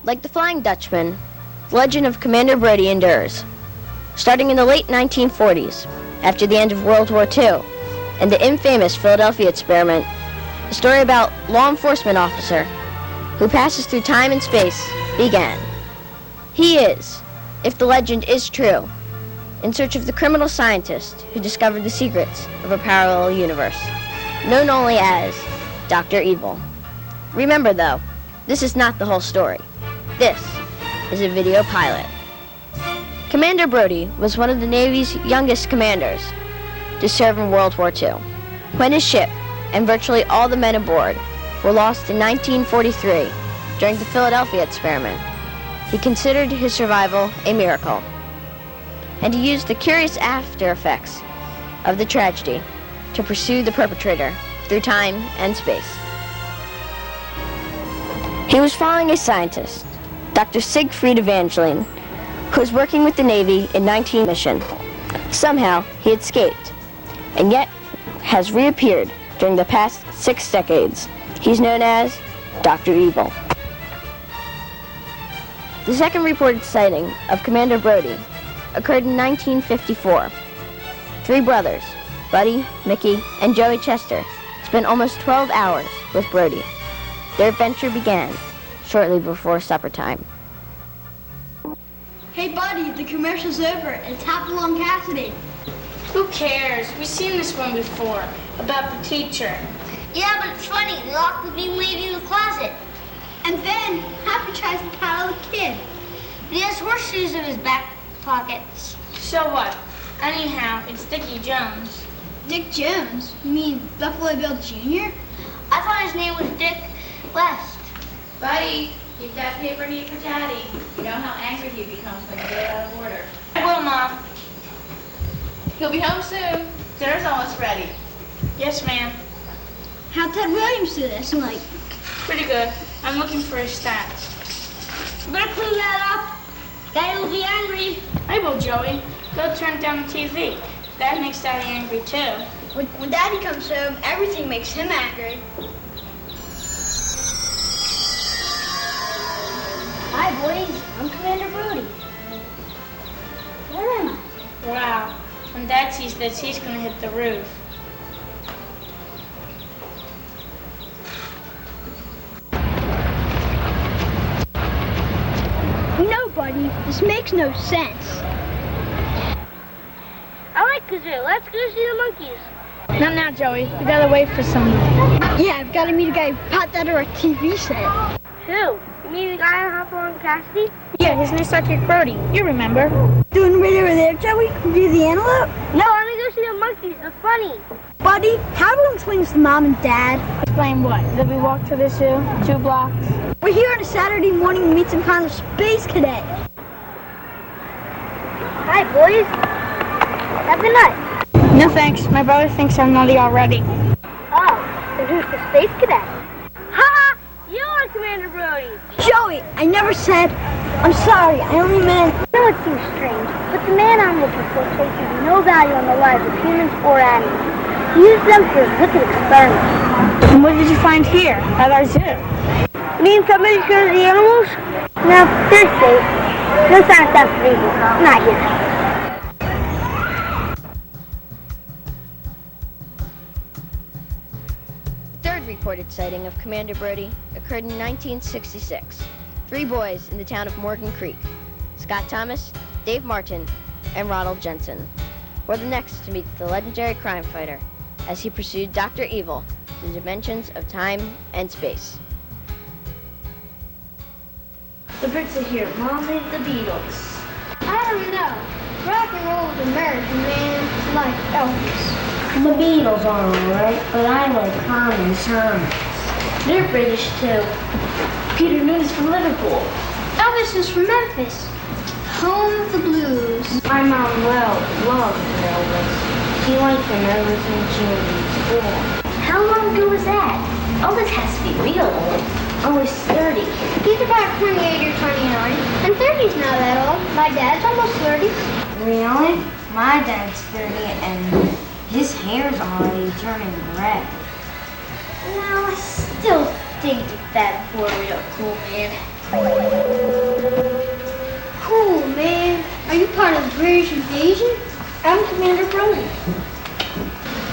Like the Flying Dutchman, the legend of Commander Brody endures. Starting in the late 1940s, after the end of World War II, and the infamous Philadelphia experiment, a story about law enforcement officer who passes through time and space began. He is, if the legend is true, in search of the criminal scientist who discovered the secrets of a parallel universe, known only as Dr. Evil. Remember though, this is not the whole story. This is a video pilot. Commander Brody was one of the Navy's youngest commanders to serve in World War II. When his ship and virtually all the men aboard were lost in 1943 during the Philadelphia experiment, he considered his survival a miracle, and he used the curious after effects of the tragedy to pursue the perpetrator through time and space. He was following a scientist, Dr. Siegfried Evangeline, who was working with the Navy in 19 mission. Somehow, he escaped, and yet has reappeared during the past 6 decades. He's known as Dr. Evil. The second reported sighting of Commander Brody occurred in 1954. 3 brothers, Buddy, Mickey, and Joey Chester, spent almost 12 hours with Brody. Their adventure began shortly before supper time. Hey buddy, the commercial's over. It's Hopalong Cassidy. Who cares? We've seen this one before, about the teacher. Yeah, but it's funny. They locked the bean lady in the closet. And then Happy tries to paddle the kid. He has horseshoes in his back pockets. So what? Anyhow, it's Dickie Jones. Dick Jones? You mean Buffalo Bill Jr.? I thought his name was Dick West. Buddy, keep that paper neat for Daddy. You know how angry he becomes when you get it out of order. I will, Mom. He'll be home soon. Dinner's almost ready. Yes, ma'am. How'd Ted Williams do this? Like, Pretty good. I'm looking for his stats. Better clean that up. Daddy will be angry. I will, Joey. Go turn down the TV. That makes Daddy angry, too. when Daddy comes home, everything makes him angry. Hi, boys. I'm Commander Brody. Where am I? Wow. When Dad sees this, he's gonna hit the roof. You know, buddy, this makes no sense. I like the zoo. Let's go see the monkeys. Not now, Joey. We gotta wait for someone. Yeah, I've got to meet a guy who popped out of our TV set. Who? You mean the guy on Hopalong Cassidy? Yeah, his name's Dr. Brody. You remember. Doing right over there, Joey? Do the antelope? No, let me go see the monkeys. They're funny. Buddy, how do we explain this to Mom and Dad? Explain what? That we walk to the zoo? 2 blocks? We're here on a Saturday morning to meet some kind of space cadet. Hi, boys. Have a good night. No thanks. My brother thinks I'm naughty already. Oh, then who's the space cadet? Ha! You are Commander Brody. Joey, I never said. I'm sorry, I only meant. I know it seems strange, but the man I'm looking for places no value on the lives of humans or animals. He used them for his wicked experiments. And what did you find here, at our zoo? You mean somebody scared of the animals? No, they're safe. No sign of Dr. Evil. Not here. Reported sighting of Commander Brody occurred in 1966. 3 boys in the town of Morgan Creek, Scott Thomas, Dave Martin, and Ronald Jensen, were the next to meet the legendary crime fighter as he pursued Dr. Evil through the dimensions of time and space. The Brits are here. Mom made the Beatles. I don't know. Rock and roll is American, man. It's like Elvis. The Beatles are alright, but I like common songs. They're British too. Peter Noon's from Liverpool. Elvis is from Memphis. Home of the blues. My mom loved Elvis. She liked him ever since she was in school. How long ago was that? Elvis has to be real old. Almost 30. He's about 28 or 29. And 30's not that old. My dad's almost 30. Really? My dad's 30 and his hair's already turning gray. No, I still think that boy real cool, man. Cool, man. Are you part of the British invasion? I'm Commander Brody.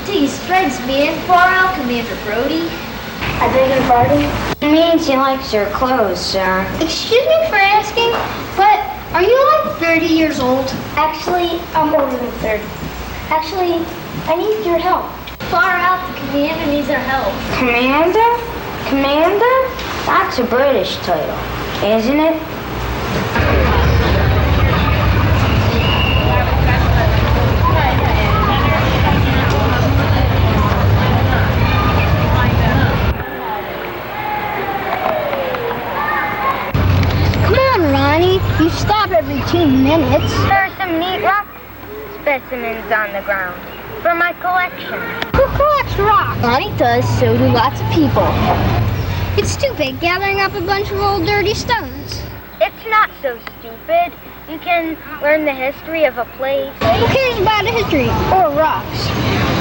These threads, man. Far out, Commander Brody. I beg your pardon? It means he likes your clothes, sir. Excuse me for asking, but are you like 30 years old? Actually, I'm older than 30. Actually, I need your help. Far out, the commander needs our help. Commander? Commander? That's a British title, isn't it? Come on, Ronnie. You stop every 2 minutes. There are some neat rock specimens on the ground for my collection. Who collects rocks? Ronnie does, so do lots of people. It's stupid gathering up a bunch of old dirty stones. It's not so stupid. You can learn the history of a place. Who cares about the history or rocks?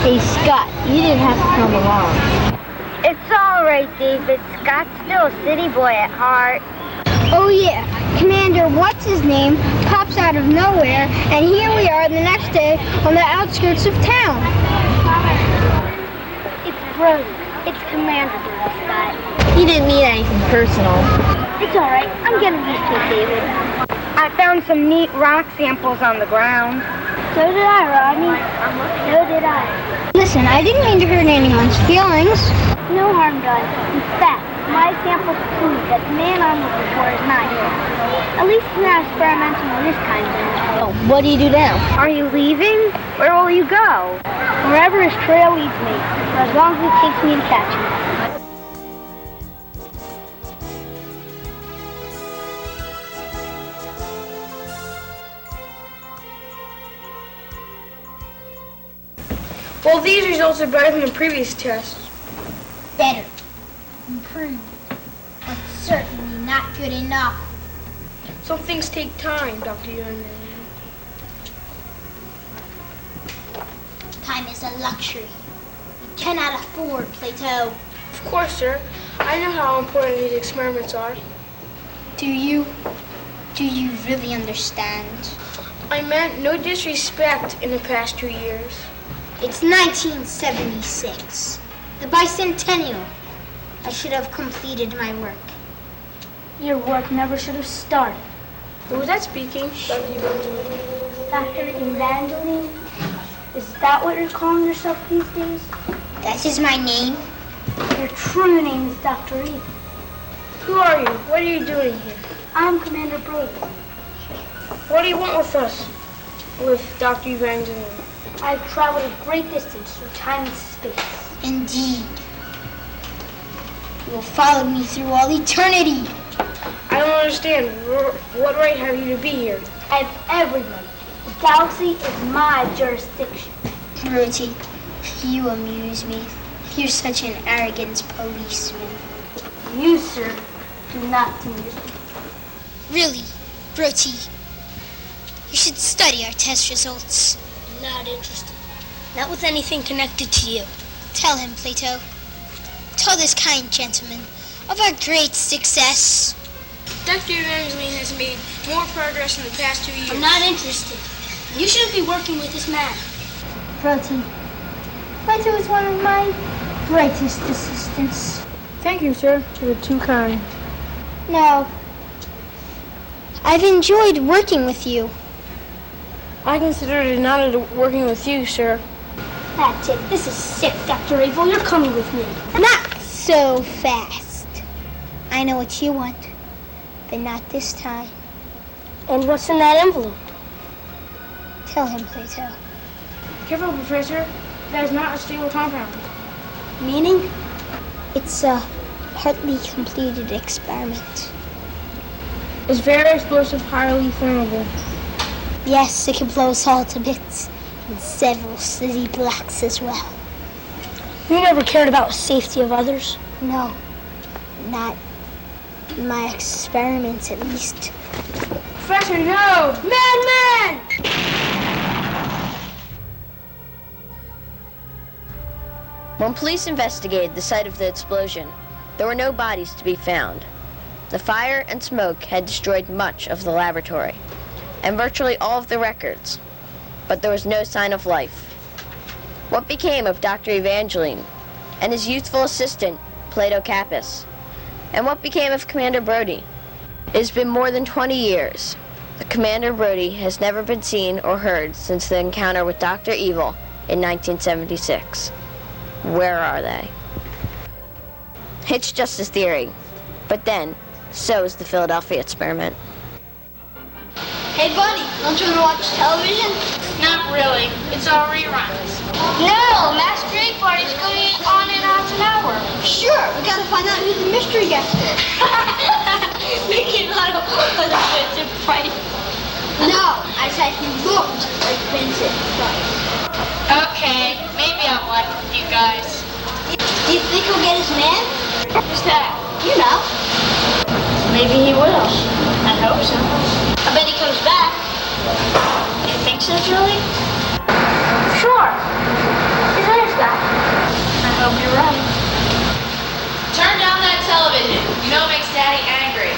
Hey, Scott, you didn't have to come along. It's all right, David. Scott's still a city boy at heart. Oh yeah, Commander what's-his-name pops out of nowhere, and here we are the next day on the outskirts of town. It's Brody. It's Commander Brody, Scott. He didn't mean anything personal. It's all right. I'm getting used to it, David. I found some neat rock samples on the ground. So did I, Rodney. So did I. Listen, I didn't mean to hurt anyone's feelings. No harm done. In fact, my samples prove that the man I'm looking for is not here. At least not experimental in this kind of thing. Oh, what do you do now? Are you leaving? Where will you go? Wherever his trail leads me, for as long as it takes me to catch him. Well, these results are better than the previous tests. Better. Improved. But certainly not good enough. Some things take time, Dr. Young. Time is a luxury. We cannot afford, Plato. Of course, sir. I know how important these experiments are. Do you? Do you really understand? I meant no disrespect in the past 2 years. It's 1976. The bicentennial. I should have completed my work. Your work never should have started. Who was that speaking? Dr. Evangeline. Dr. Evangeline? Is that what you're calling yourself these days? That is my name. Your true name is Dr. Eve. Who are you? What are you doing here? I'm Commander Brody. What do you want with us? With Dr. Evangeline? I've traveled a great distance through time and space. Indeed. You will follow me through all eternity. I don't understand. What right have you to be here? I have every right. The galaxy is my jurisdiction. Brody, you amuse me. You're such an arrogant policeman. You, sir, do not amuse me. Really, Brody, you should study our test results. Not interested. Not with anything connected to you. Tell him, Plato. Tell this kind gentleman of our great success. Dr. Evangeline has made more progress in the past 2 years. I'm not interested. You shouldn't be working with this man. Brody, Plato is one of my greatest assistants. Thank you, sir. You're too kind. No. I've enjoyed working with you. I consider it an honor working with you, sir. That's it. This is sick, Dr. Evil. You're coming with me. Not so fast. I know what you want, but not this time. And what's in that envelope? Tell him, Plato. Careful, Professor. That is not a stable compound. Meaning? It's a partly completed experiment. It's very explosive, highly flammable. Yes, it can blow us all to bits, and several city blocks as well. You never cared about the safety of others? No, not in my experiments at least. Professor, no! Madman! When police investigated the site of the explosion, there were no bodies to be found. The fire and smoke had destroyed much of the laboratory, and virtually all of the records, but there was no sign of life. What became of Dr. Evangeline and his youthful assistant, Plato Capus? And what became of Commander Brody? It has been more than 20 years. The Commander Brody has never been seen or heard since the encounter with Dr. Evil in 1976. Where are they? It's just a theory, but then, so is the Philadelphia experiment. Hey, buddy, don't you want to watch television? Not really. It's all reruns. No, Masquerade Party's coming on in half an hour. Sure, we gotta find out who the mystery guest is. Making a lot of Vincent Price. No, I said he looked like Vincent Price. Okay, maybe I'll watch with you guys. Do you think he'll get his man? Who's that? You know. Maybe he will. I hope so. I bet he comes back. You think so, Julie? Sure. He's a nice guy. I hope you're right. Turn down that television. You know it makes Daddy angry.